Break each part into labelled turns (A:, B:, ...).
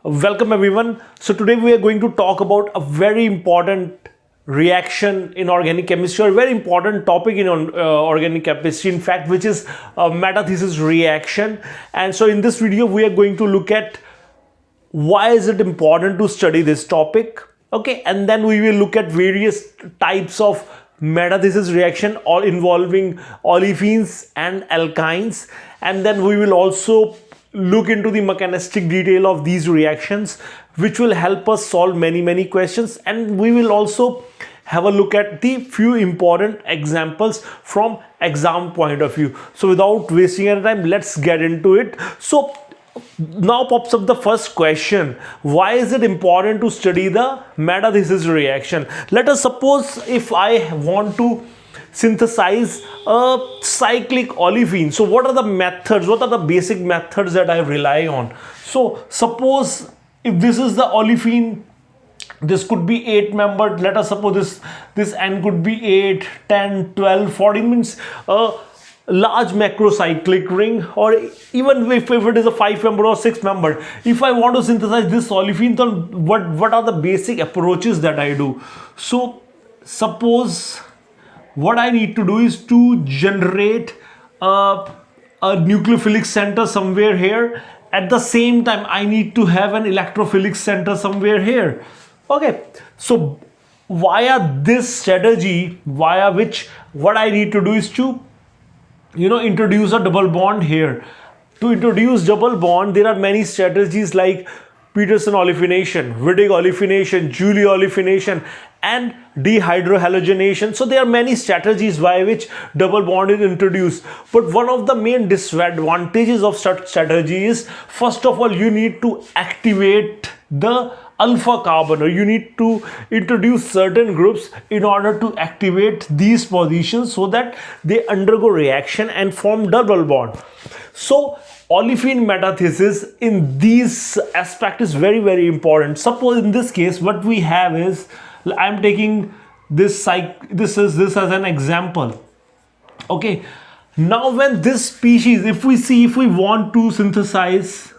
A: Welcome everyone. So today we are going to talk about a very important reaction in organic chemistry, or a very important topic in organic chemistry, in fact, which is a metathesis reaction. And so in this video we are going to look at why is it important to study this topic, okay, and then we will look at various types of metathesis reaction, all involving olefins and alkynes, and then we will also look into the mechanistic detail of these reactions, which will help us solve many questions. And we will also have a look at the few important examples from exam point of view. So without wasting any time, let's get into it. So now pops up the first question: why is it important to study the metathesis reaction? Let us suppose if I want to synthesize a cyclic olefin. So what are the methods, what are the basic methods that I rely on? So suppose if this is the olefin, this could be 8 membered. Let us suppose this N could be 8, 10, 12, 14, means a large macrocyclic ring, or even if it is a 5 member or 6 member. If I want to synthesize this olefin, then what are the basic approaches that I do? So suppose what I need to do is to generate a nucleophilic center somewhere here. At the same time, I need to have an electrophilic center somewhere here. Okay, so via this strategy, via which what I need to do is to introduce a double bond here. To introduce double bond, there are many strategies like Peterson olefination, Wittig olefination, Joule olefination, and dehydrohalogenation. So there are many strategies by which double bond is introduced. But one of the main disadvantages of such strategy is, first of all, you need to activate the alpha carbon, or you need to introduce certain groups in order to activate these positions so that they undergo reaction and form double bond. So olefin metathesis in this aspect is very important. Suppose in this case what we have is, I'm taking this as an example. Okay, now when this species, if we want to synthesize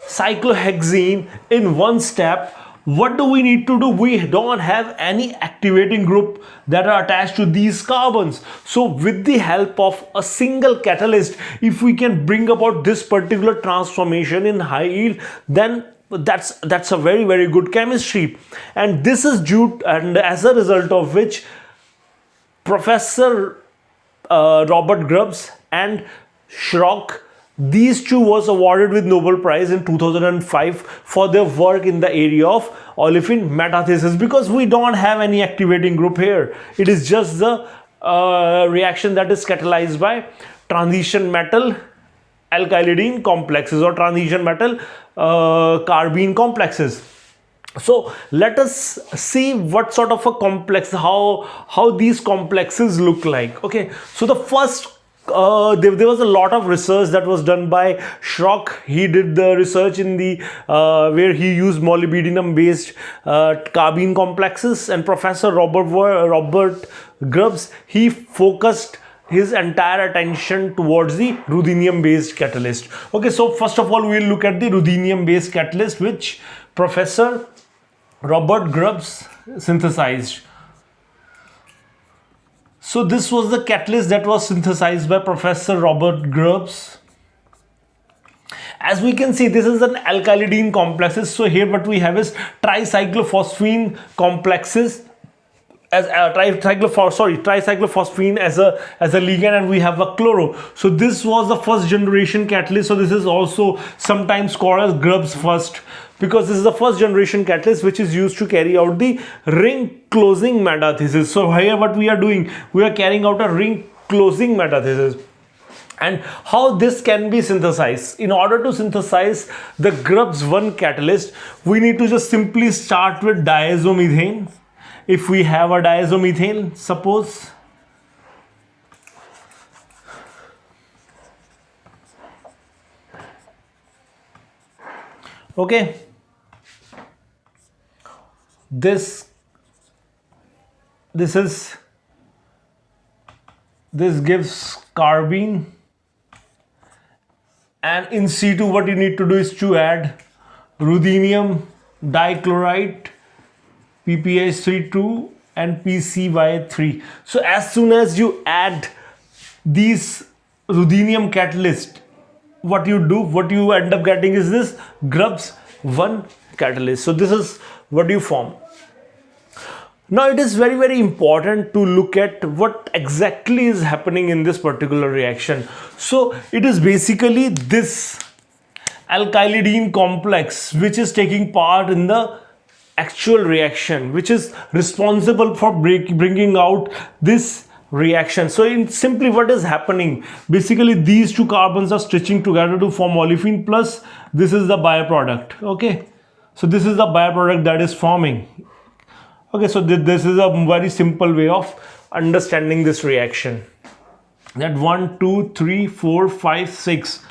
A: cyclohexene in one step, what do we need to do? We don't have any activating group that are attached to these carbons. So with the help of a single catalyst, if we can bring about this particular transformation in high yield, then that's a very good chemistry. And this is due, and as a result of which Professor Robert Grubbs and Schrock, these two was awarded with Nobel Prize in 2005 for their work in the area of olefin metathesis, because we don't have any activating group here. It is just the reaction that is catalyzed by transition metal alkylidene complexes, or transition metal carbene complexes. So let us see what sort of a complex, how these complexes look like. Okay, so the first there was a lot of research that was done by Schrock. He did the research in the where he used molybdenum based carbene complexes, and Professor Robert Grubbs, he focused his entire attention towards the ruthenium based catalyst. Okay, so first of all we will look at the ruthenium based catalyst which Professor Robert Grubbs synthesized. So this was the catalyst that was synthesized by Professor Robert Grubbs. As we can see, this is an alkylidene complexes. So here what we have is tricyclophosphine complexes as tricyclophosphine as a ligand, and we have a chloro. So this was the first generation catalyst. So this is also sometimes called as Grubbs first, because this is the first generation catalyst which is used to carry out the ring closing metathesis. So here what we are doing, we are carrying out a ring closing metathesis. And how this can be synthesized? In order to synthesize the Grubbs 1 catalyst, we need to just simply start with diazomethane. If we have a diazomethane, suppose, okay, this gives carbene, and in C2 what you need to do is to add ruthenium dichloride, PPH32 and PCY3. So as soon as you add these ruthenium catalyst, what you end up getting is this Grubbs 1 catalyst. So this is what you form. Now it is very, very important to look at what exactly is happening in this particular reaction. So it is basically this alkylidene complex which is taking part in the actual reaction, which is responsible for bringing out this reaction. So in simply what is happening, basically these two carbons are stitching together to form olefin, plus this is the byproduct. Okay, so this is the byproduct that is forming. Okay, so this is a very simple way of understanding this reaction. That 1 2 3 4 5 6,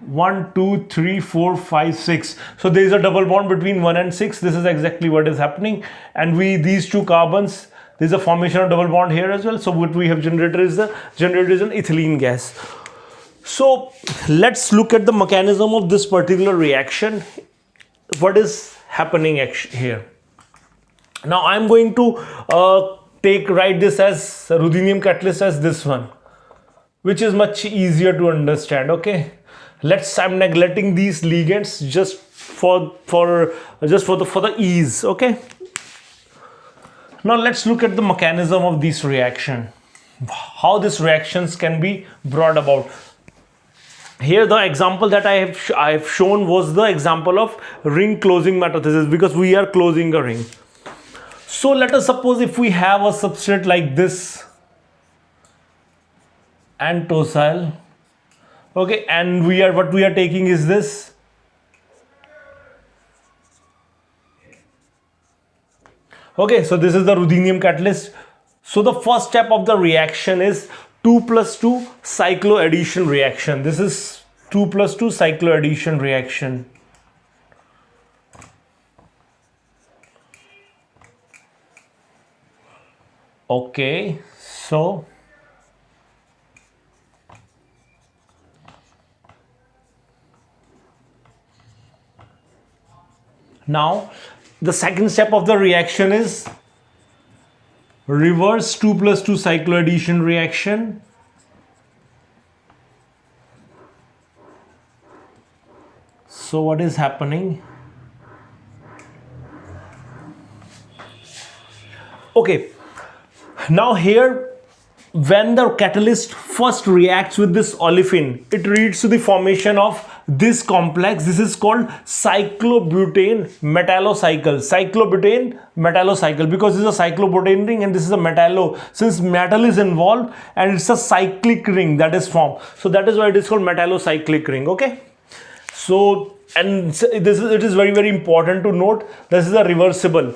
A: 1 2 3 4 5 6. So there is a double bond between 1 and 6. This is exactly what is happening. And these two carbons, there is a formation of double bond here as well. So what we have generated is an ethylene gas. So let's look at the mechanism of this particular reaction. What is happening here? Now I'm going to write this as ruthenium catalyst as this one, which is much easier to understand. Okay, I'm neglecting these ligands just for the ease. Okay, now let's look at the mechanism of this reaction, how these reactions can be brought about. Here the example that I have shown was the example of ring closing metathesis, because we are closing a ring. So let us suppose if we have a substrate like this, and tosyl, okay, and what we are taking is this. Okay, so this is the ruthenium catalyst. So the first step of the reaction is 2+2 cycloaddition reaction. This is 2+2 cycloaddition reaction. Okay, so now the second step of the reaction is reverse 2+2 cycloaddition reaction. So what is happening? Okay, now here when the catalyst first reacts with this olefin, it leads to the formation of this complex. This is called cyclobutane metallocycle. Cyclobutane metallocycle, because this is a cyclobutane ring and this is a metallo. Since metal is involved and it's a cyclic ring that is formed, so that is why it is called metallocyclic ring. Okay, so and it is very, very important to note this is a reversible.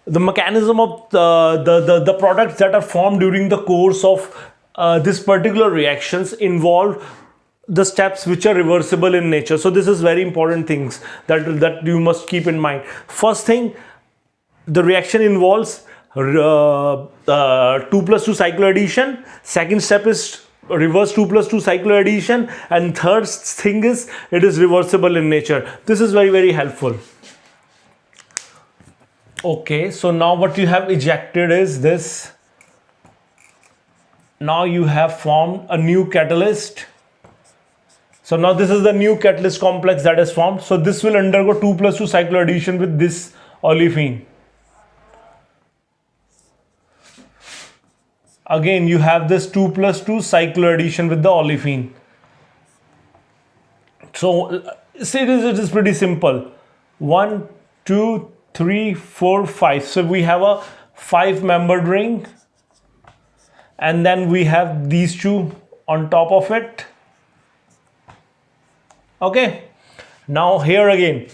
A: The mechanism of the products that are formed during the course of this particular reactions involve the steps which are reversible in nature. So this is very important things that you must keep in mind. First thing, the reaction involves 2+2 cycloaddition. Second step is reverse 2+2 cycloaddition, and third thing is it is reversible in nature. This is very, very helpful. Okay, so now what you have ejected is this. Now you have formed a new catalyst. So now this is the new catalyst complex that is formed. So this will undergo 2+2 cycloaddition with this olefin. Again, you have this 2+2 cycloaddition with the olefin. So see, it is pretty simple. 1, 2, 3, 4, 5. So we have a 5-membered ring, and then we have these two on top of it. Okay, now here again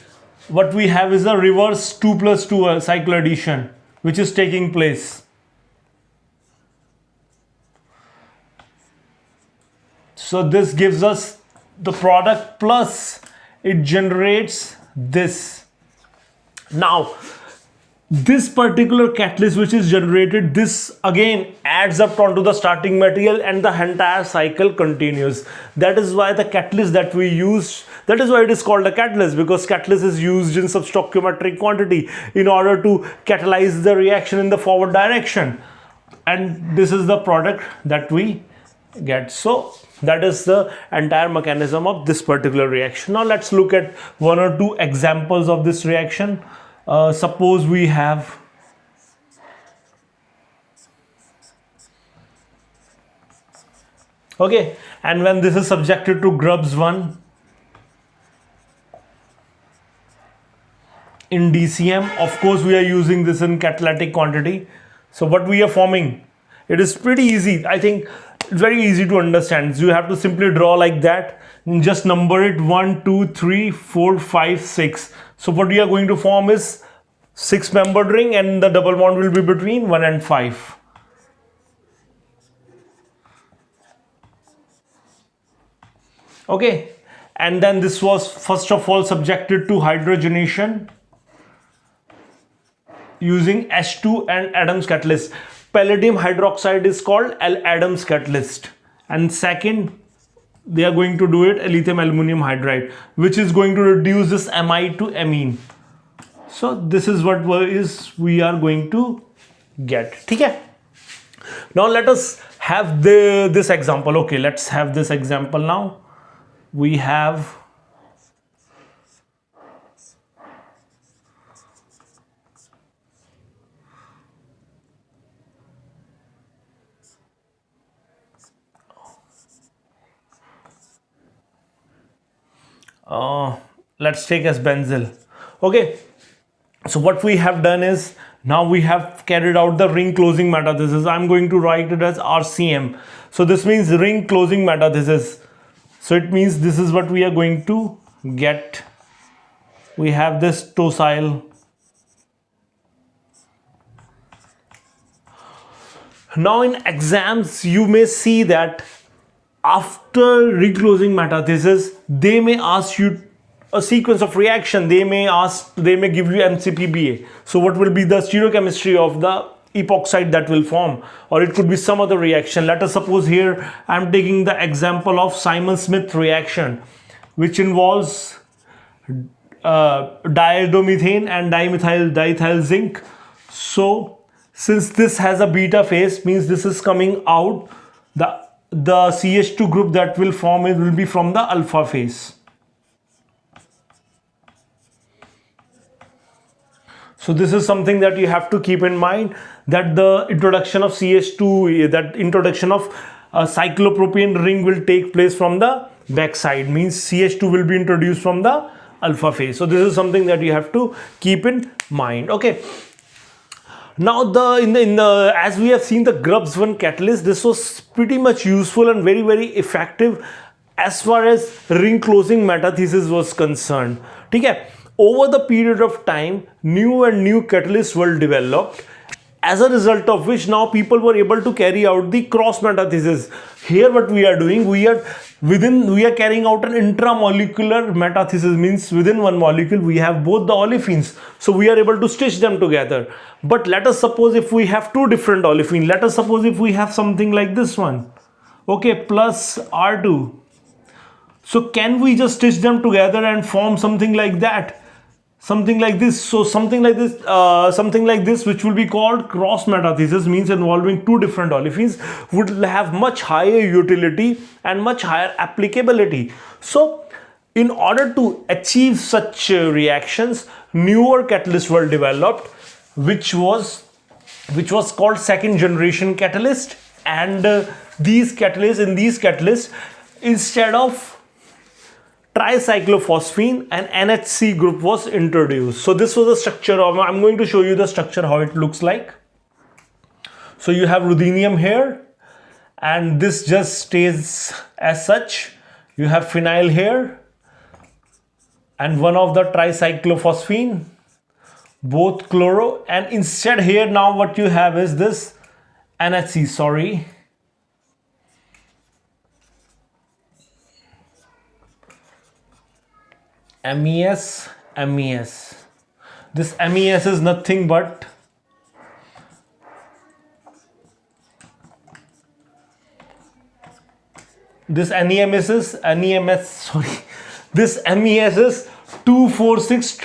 A: what we have is a reverse 2+2 cycloaddition which is taking place. So this gives us the product, plus it generates this. Now this particular catalyst which is generated, this again adds up onto the starting material and the entire cycle continues. That is why the catalyst that we use, that is why it is called a catalyst, because catalyst is used in substoichiometric quantity in order to catalyze the reaction in the forward direction, and this is the product that we get. So that is the entire mechanism of this particular reaction. Now let's look at one or two examples of this reaction. Suppose we have okay, and when this is subjected to Grubbs 1 in DCM, of course we are using this in catalytic quantity. So what we are forming, it is pretty easy. I think it's very easy to understand. So you have to simply draw like that and just number it 1 2 3 4 5 6. So what we are going to form is 6-membered ring, and the double bond will be between 1 and 5. Okay, and then this was first of all subjected to hydrogenation using H2 and Adams catalyst. Palladium hydroxide is called Adams catalyst, and second they are going to do it lithium aluminum hydride, which is going to reduce this amide to amine. So this is what we are going to get. Okay. Now let us have this example. Okay, let's have this example now. We have let's take as benzyl. Okay, so what we have done is, now we have carried out the ring closing metathesis. I'm going to write it as RCM. So this means ring closing metathesis. So it means this is what we are going to get. We have this tosyl. Now in exams you may see that after ring closing metathesis they may ask you a sequence of reaction. They may give you MCPBA. So what will be the stereochemistry of the epoxide that will form, or it could be some other reaction. Let us suppose here I'm taking the example of Simon-Smith reaction, which involves diiodomethane and dimethyl diethyl zinc. So since this has a beta phase, means this is coming out, the CH2 group that will form, it will be from the alpha phase. So this is something that you have to keep in mind, that the introduction of CH2, that introduction of a cyclopropane ring will take place from the backside, means CH2 will be introduced from the alpha phase. So this is something that you have to keep in mind. Okay. Now as we have seen the Grubbs 1 catalyst, this was pretty much useful and very, very effective as far as ring closing metathesis was concerned. Okay. Over the period of time, new and new catalysts were developed, as a result of which now people were able to carry out the cross metathesis. Here what we are doing, we are carrying out an intramolecular metathesis, means within one molecule we have both the olefins, so we are able to stitch them together. But let us suppose if we have two different olefins, let us suppose if we have something like this one, okay, plus R2. So can we just stitch them together and form something like that? Something like this. So something like this, which will be called cross metathesis, means involving two different olefins, would have much higher utility and much higher applicability. So in order to achieve such reactions, newer catalysts were developed, which was called second generation catalyst. And in these catalysts, instead of tricyclophosphine, an NHC group was introduced. So this was the structure of, I'm going to show you the structure, how it looks like. So you have ruthenium here, and this just stays as such. You have phenyl here, and one of the tricyclophosphine, both chloro, and instead here now what you have is this NHC, sorry. MES. This MES is nothing but this NEMS, sorry, this MES is 2,4,6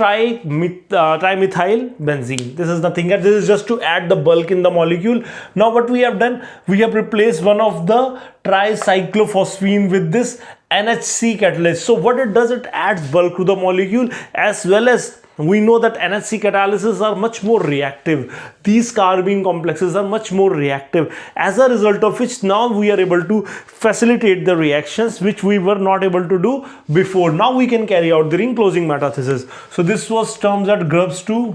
A: trimethyl benzene. This is nothing else. This is just to add the bulk in the molecule. Now what we have done, we have replaced one of the tricyclophosphine with this NHC catalyst. So what it does, it adds bulk to the molecule, as well as we know that NHC catalyses are much more reactive. These carbene complexes are much more reactive, as a result of which now we are able to facilitate the reactions which we were not able to do before. Now we can carry out the ring closing metathesis. So this was terms at Grubbs 2,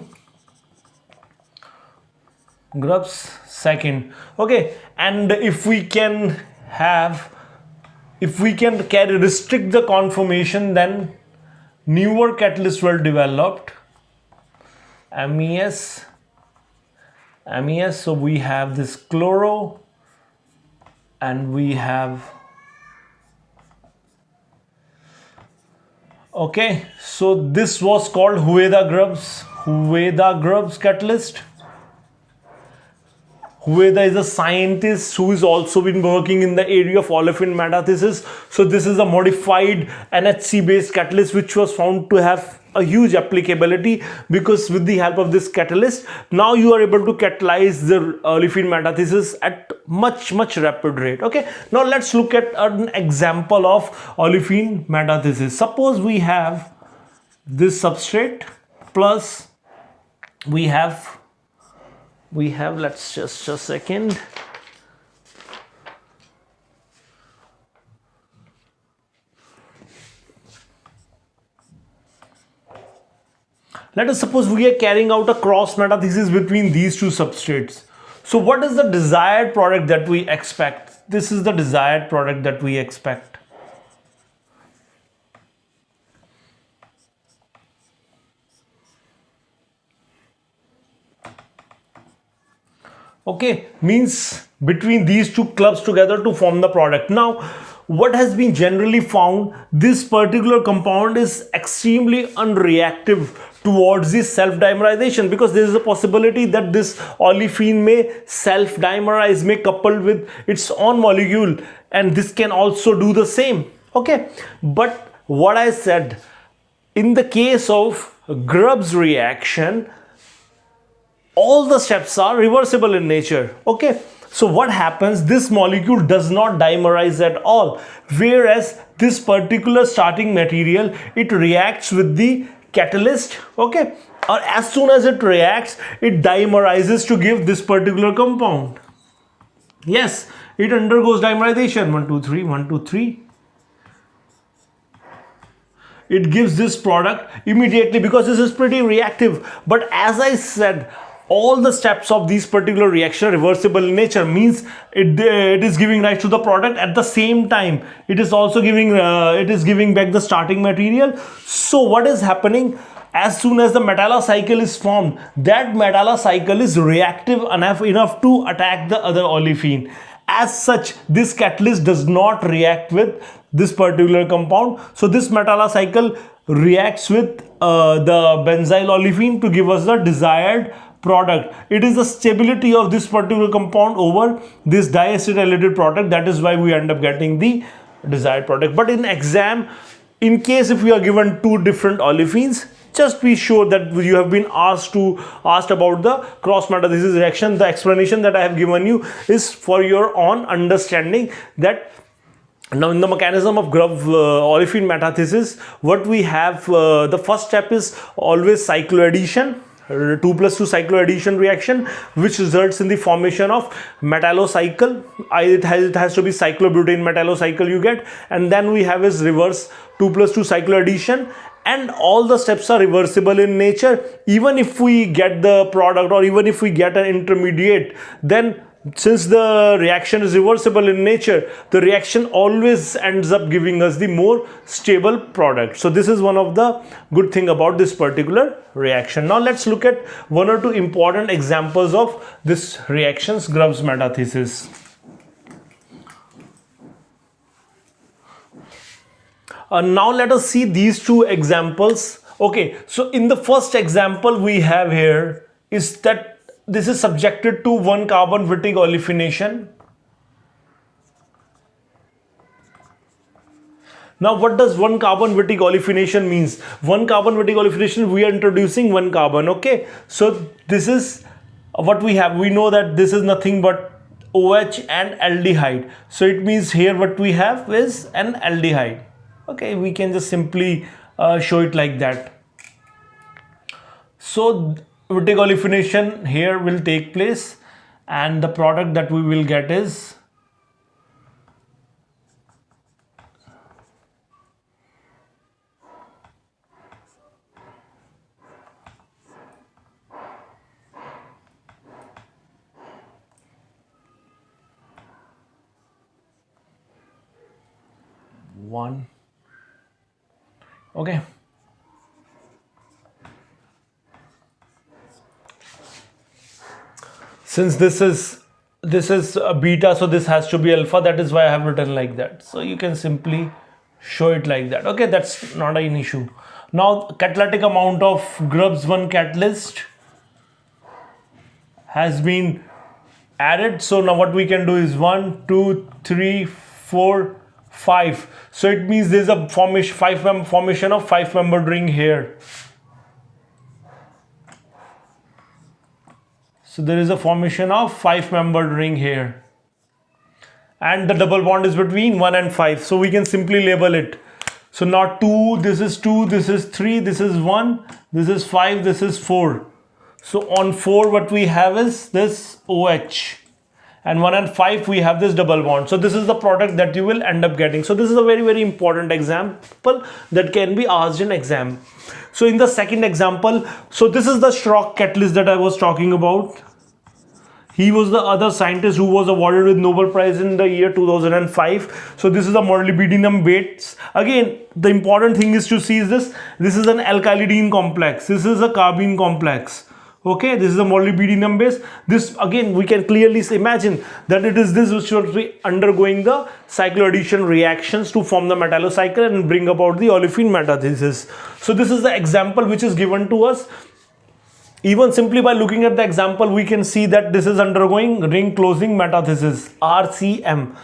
A: Grubbs second. Okay, and if we can restrict the conformation, then newer catalysts were developed. MES. So we have this chloro, and we have, okay, so this was called Hoveyda-Grubbs catalyst. Hoveyda is a scientist who has also been working in the area of olefin metathesis. So this is a modified NHC based catalyst which was found to have a huge applicability, because with the help of this catalyst, now you are able to catalyze the olefin metathesis at much rapid rate. Okay, now let's look at an example of olefin metathesis. Suppose we have this substrate plus we have, let's just a second, let us suppose we are carrying out a cross metathesis between these two substrates. So what is the desired product that we expect? This is the desired product that we expect. Okay, means between these two clubs together to form the product. Now what has been generally found, this particular compound is extremely unreactive towards the self-dimerization, because there is a possibility that this olefin may self-dimerize, may couple with its own molecule, and this can also do the same. Okay, but what I said, in the case of Grubbs reaction, all the steps are reversible in nature. Okay, so what happens, this molecule does not dimerize at all, whereas this particular starting material, it reacts with the catalyst. Okay, or as soon as it reacts, it dimerizes to give this particular compound. Yes, it undergoes dimerization. 1 2 3 1 2 3. It gives this product immediately, because this is pretty reactive. But as I said, all the steps of these particular reaction are reversible in nature, means it is giving rise to the product. At the same time, it is also giving back the starting material. So what is happening, as soon as the metallocycle is formed, that metallocycle is reactive enough to attack the other olefin. As such, this catalyst does not react with this particular compound. So this metallocycle reacts with the benzyl olefin to give us the desired product. It is the stability of this particular compound over this diacetylated product, that is why we end up getting the desired product. But in exam, in case if we are given two different olefins, just be sure that you have been asked about the cross metathesis reaction. The explanation that I have given you is for your own understanding. That now in the mechanism of Grubb olefin metathesis, what we have, the first step is always cycloaddition, 2+2 cycloaddition reaction, which results in the formation of metallocycle. It has to be cyclobutane metallocycle you get, and then we have is reverse 2+2 cycloaddition, and all the steps are reversible in nature. Even if we get the product, or even if we get an intermediate, then since the reaction is reversible in nature, the reaction always ends up giving us the more stable product. So this is one of the good thing about this particular reaction. Now let's look at one or two important examples of this reactions, Grubbs metathesis. Now let us see these two examples Okay, so in the first example we have here is that this is subjected to 1 carbon Wittig olefination. Now what does 1 carbon Wittig olefination means? 1 carbon Wittig olefination, we are introducing 1 carbon. Okay, so this is what we have. We know that this is nothing but OH and aldehyde. So it means here what we have is an aldehyde. Okay, we can just simply show it like that. So Wittig olefination here will take place, and the product that we will get is one. Okay, since this is a beta, so this has to be alpha. That is why I have written like that. So you can simply show it like that. Okay, that's not an issue. Now catalytic amount of Grubbs 1 catalyst has been added. So now what we can do is 1, 2, 3, 4, 5. So it means there's a formation of 5-membered ring here. So there is a formation of 5-membered ring here, and the double bond is between 1 and 5. So we can simply label it. So now 2, this is 2, this is 3, this is 1, this is 5, this is 4. So on 4 what we have is this OH, and 1 and 5 we have this double bond. So this is the product that you will end up getting. So this is a very, very important example that can be asked in exam. So in the second example, so this is the Schrock catalyst that I was talking about. He was the other scientist who was awarded with Nobel Prize in the year 2005. So this is a molybdenum base. Again, the important thing is to see is this is an alkylidene complex, this is a carbene complex. Okay, this is a molybdenum base. This again we can clearly imagine that it is this which should be undergoing the cycloaddition reactions to form the metallocycle and bring about the olefin metathesis. So this is the example which is given to us. Even simply by looking at the example, we can see that this is undergoing ring closing metathesis, RCM,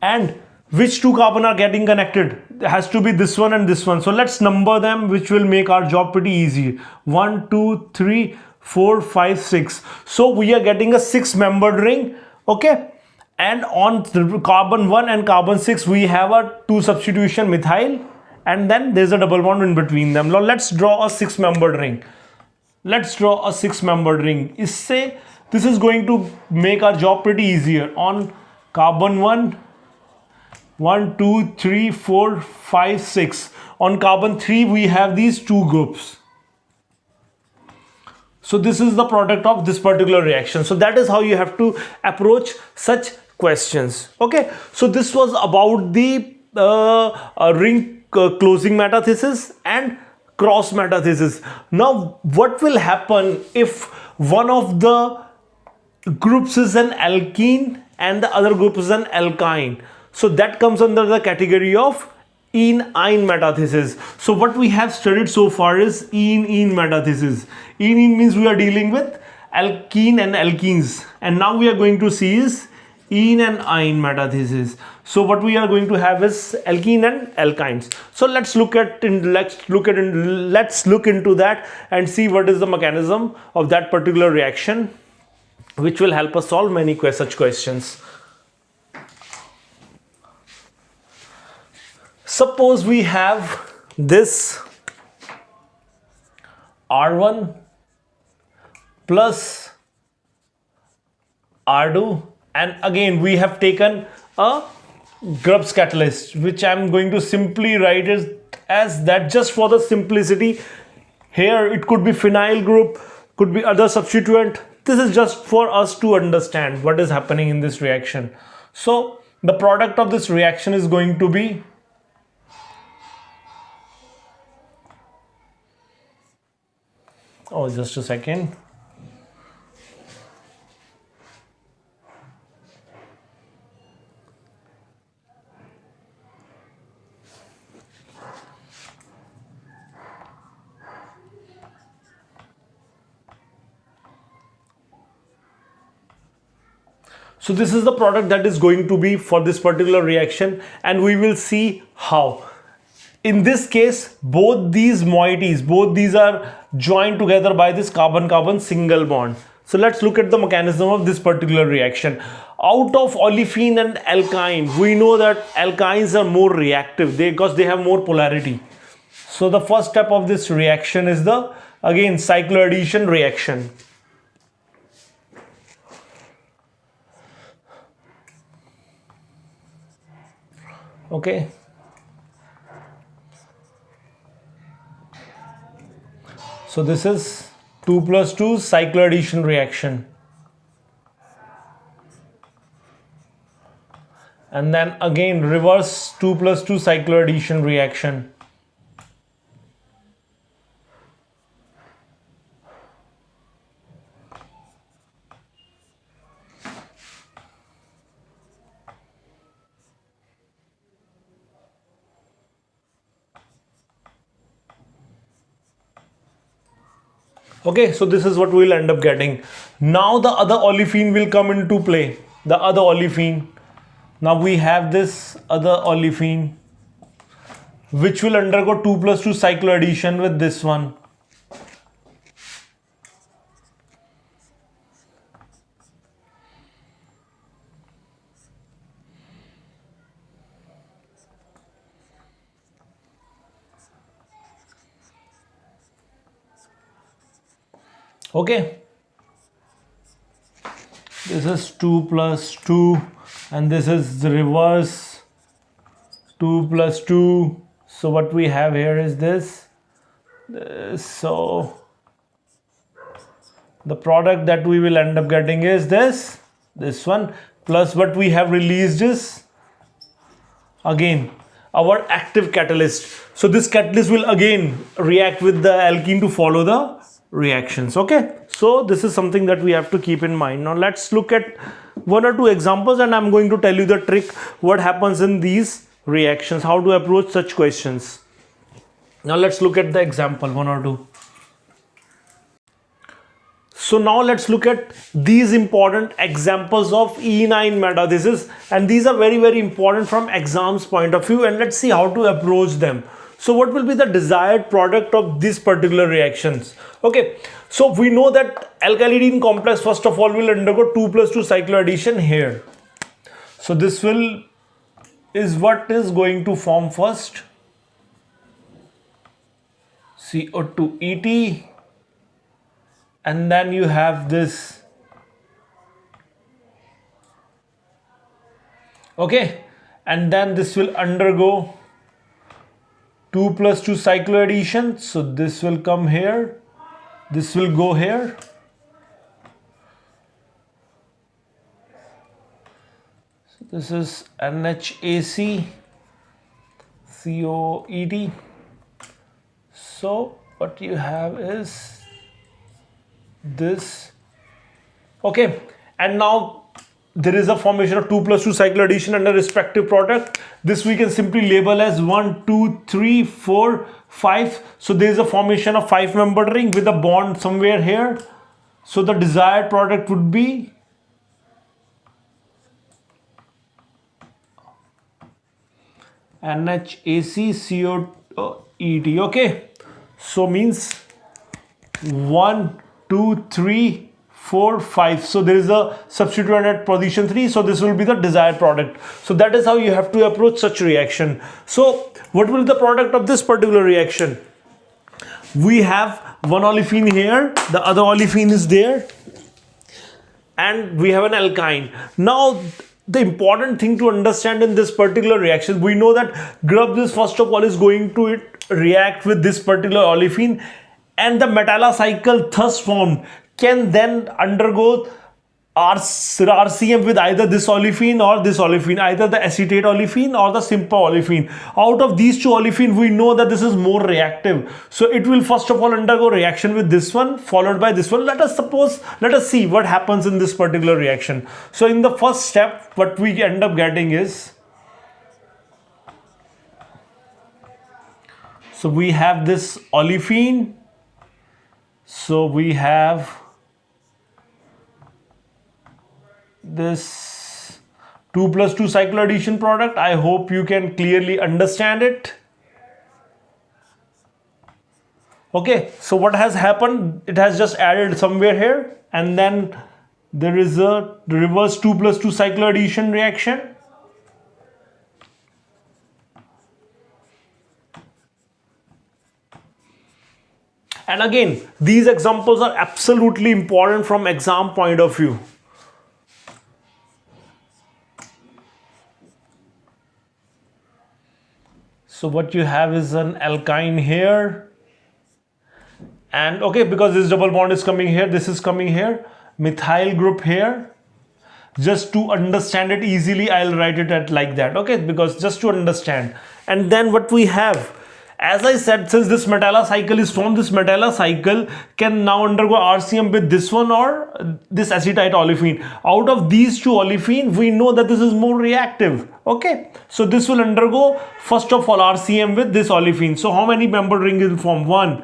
A: and which 2 carbon are getting connected? It has to be this one and this one. So let's number them, which will make our job pretty easy. 1, 2, 3, 4, 5, 6. So we are getting a 6-membered ring. Okay, and on carbon 1 and carbon 6 we have a 2 substitution methyl, and then there's a double bond in between them. Now let's draw a 6-membered ring. Let's draw a 6-membered ring. Isse this is going to make our job pretty easier. On carbon 1, 1, 2, 3, 4, 5, 6. On carbon 3 we have these 2 groups. So this is the product of this particular reaction. So that is how you have to approach such questions. Okay, so this was about the ring closing metathesis and cross metathesis. Now what will happen if one of the groups is an alkene and the other group is an alkyne? So that comes under the category of ene-ene metathesis. So what we have studied so far is ene-ene metathesis. Ene-ene means we are dealing with alkene and alkenes, and now we are going to see is ene and yne metathesis. So what we are going to have is alkene and alkynes. So let's look into that and see what is the mechanism of that particular reaction, which will help us solve many such questions. Suppose we have this R1 plus R2, and again we have taken a Grubbs catalyst, which I am going to simply write as that just for the simplicity. Here it could be phenyl group, could be other substituent. This is just for us to understand what is happening in this reaction. So the product of this reaction is going to be just a second. So this is the product that is going to be for this particular reaction, and we will see how. In this case, both these moieties, both these are joined together by this carbon-carbon single bond. So let's look at the mechanism of this particular reaction. Out of olefin and alkyne, we know that alkynes are more reactive because they have more polarity. So the first step of this reaction is the, again, cycloaddition reaction. Okay. So this is 2 plus 2 cycloaddition reaction. And then again reverse 2 plus 2 cycloaddition reaction. Okay, so this is what we'll end up getting. Now the other olefin will come into play. The other olefin. Now we have this other olefin which will undergo 2 plus 2 cycloaddition with this one. Okay, this is 2 plus 2 and this is the reverse 2 plus 2. So what we have here is this. So the product that we will end up getting is this one, plus what we have released is again our active catalyst. So this catalyst will again react with the alkene to follow the reactions. Okay, so this is something that we have to keep in mind. Now let's look at one or two examples and I'm going to tell you the trick what happens in these reactions, how to approach such questions. Now let's look at the example, one or two. So now let's look at these important examples of ene-ene metathesis, and these are very, very important from exams point of view, and let's see how to approach them. So what will be the desired product of these particular reactions? Okay, so we know that alkylidene complex first of all will undergo 2 plus 2 cycloaddition here. So this is what is going to form first. CO2 ET, and then you have this. Okay, and then this will undergo 2 plus 2 cycloaddition. So this will come here, this will go here. So this is NHAC COET. So what you have is this. Okay, and now there is a formation of 2 plus 2 cycloaddition and a respective product. This we can simply label as 1, 2, 3, 4, 5. So there is a formation of 5-membered ring with a bond somewhere here. So the desired product would be NHAC COET. Okay, so means 1, 2, 3, 4, 5. So there is a substituent at position 3. So this will be the desired product. So that is how you have to approach such reaction. So what will be the product of this particular reaction? We have one olefin here, the other olefin is there, and we have an alkyne. Now the important thing to understand in this particular reaction, we know that Grubb is first of all is going to react with this particular olefin, and the metalla cycle thus formed can then undergo RCM with either this olefin or this olefin, either the acetate olefin or the simple olefin. Out of these two olefin, we know that this is more reactive. So it will first of all undergo reaction with this one followed by this one. Let us see what happens in this particular reaction. So in the first step, what we end up getting is, so we have this olefin. So we have this 2 plus 2 cycle addition product. I hope you can clearly understand it. Okay, so what has happened, it has just added somewhere here, and then there is a reverse 2 plus 2 cycle addition reaction. And again, these examples are absolutely important from exam point of view. So what you have is an alkyne here. And okay, because this double bond is coming here, this is coming here, methyl group here. Just to understand it easily, I'll write it at like that, okay, because just to understand. And then what we have, as I said, since this metalla cycle is formed, this metalla cycle can now undergo RCM with this one or this acetate olefin. Out of these two olefin, we know that this is more reactive. Okay, so this will undergo first of all RCM with this olefin. So how many member rings will form? 1,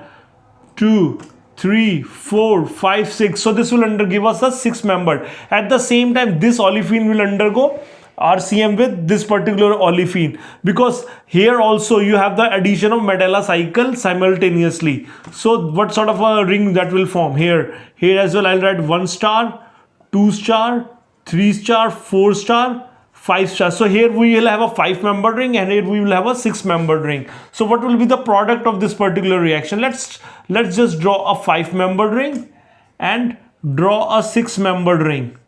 A: 2, 3, 4, 5, 6. So this will give us a 6 member. At the same time, this olefin will undergo RCM with this particular olefin, because here also you have the addition of metalla cycle simultaneously. So what sort of a ring that will form here? Here as well, I'll write 1 star, 2 star, 3 star, 4 star, 5 star. So here we will have a 5 member ring, and here we will have a 6 member ring. So what will be the product of this particular reaction? Let's just draw a 5 member ring and draw a 6 member ring.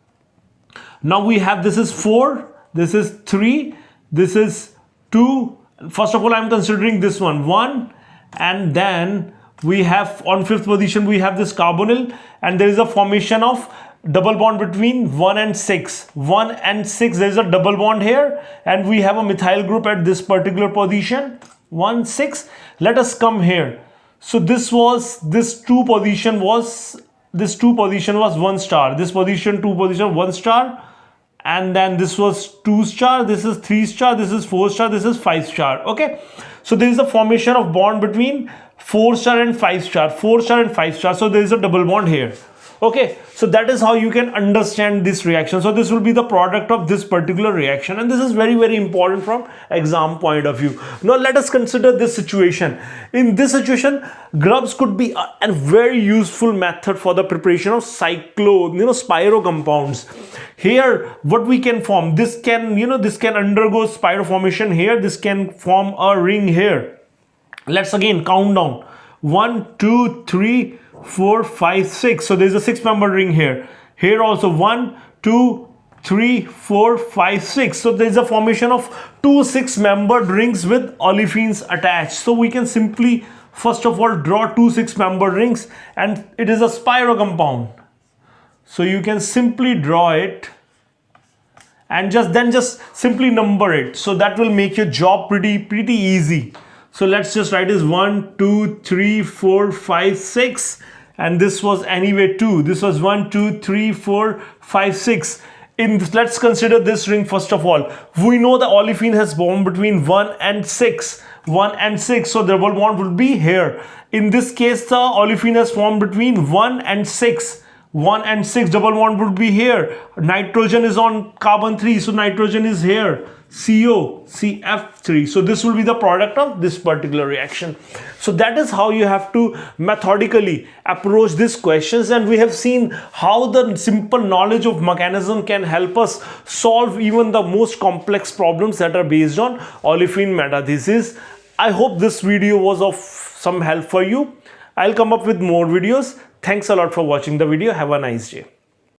A: Now we have, this is 4, this is 3, this is 2. First of all, I'm considering this one 1, and then we have on 5th position we have this carbonyl, and there is a formation of double bond between 1 and 6. 1 and 6, there is a double bond here, and we have a methyl group at this particular position 1, 6. Let us come here. So this 2 position was 1 star, this position 2 position 1 star, and then this was 2 star, this is 3 star, this is 4 star, this is 5 star. Okay, so there is a formation of bond between 4 star and 5 star, 4 star and 5 star. So there is a double bond here. Okay, so that is how you can understand this reaction. So this will be the product of this particular reaction, and this is very, very important from exam point of view. Now let us consider this situation. In this situation, Grubbs could be a very useful method for the preparation of spiro compounds. Here what we can form, this can undergo spiro formation here, this can form a ring here. Let's again count down. 1, 2, 3, 4, 5, 6. So there is a 6 member ring here. Here also 1, 2, 3, 4, 5, 6. So there is a formation of 2 6 membered rings with olefins attached. So we can simply first of all draw 2 6 membered rings, and it is a spiro compound. So you can simply draw it and just simply number it. So that will make your job pretty easy. So let's just write is 1, 2, 3, 4, 5, 6, and this was anyway 2. This was 1, 2, 3, 4, 5, 6. Let's consider this ring first of all. We know the olefin has bond between 1 and 6. 1 and 6, so the double bond will be here. In this case, the olefin has formed between 1 and 6. 1 and 6, double bond would be here. Nitrogen is on carbon 3, so nitrogen is here. CO, CF3. So this will be the product of this particular reaction. So that is how you have to methodically approach these questions, and we have seen how the simple knowledge of mechanism can help us solve even the most complex problems that are based on olefin metathesis. I hope this video was of some help for you. I'll come up with more videos. Thanks a lot for watching the video. Have a nice day.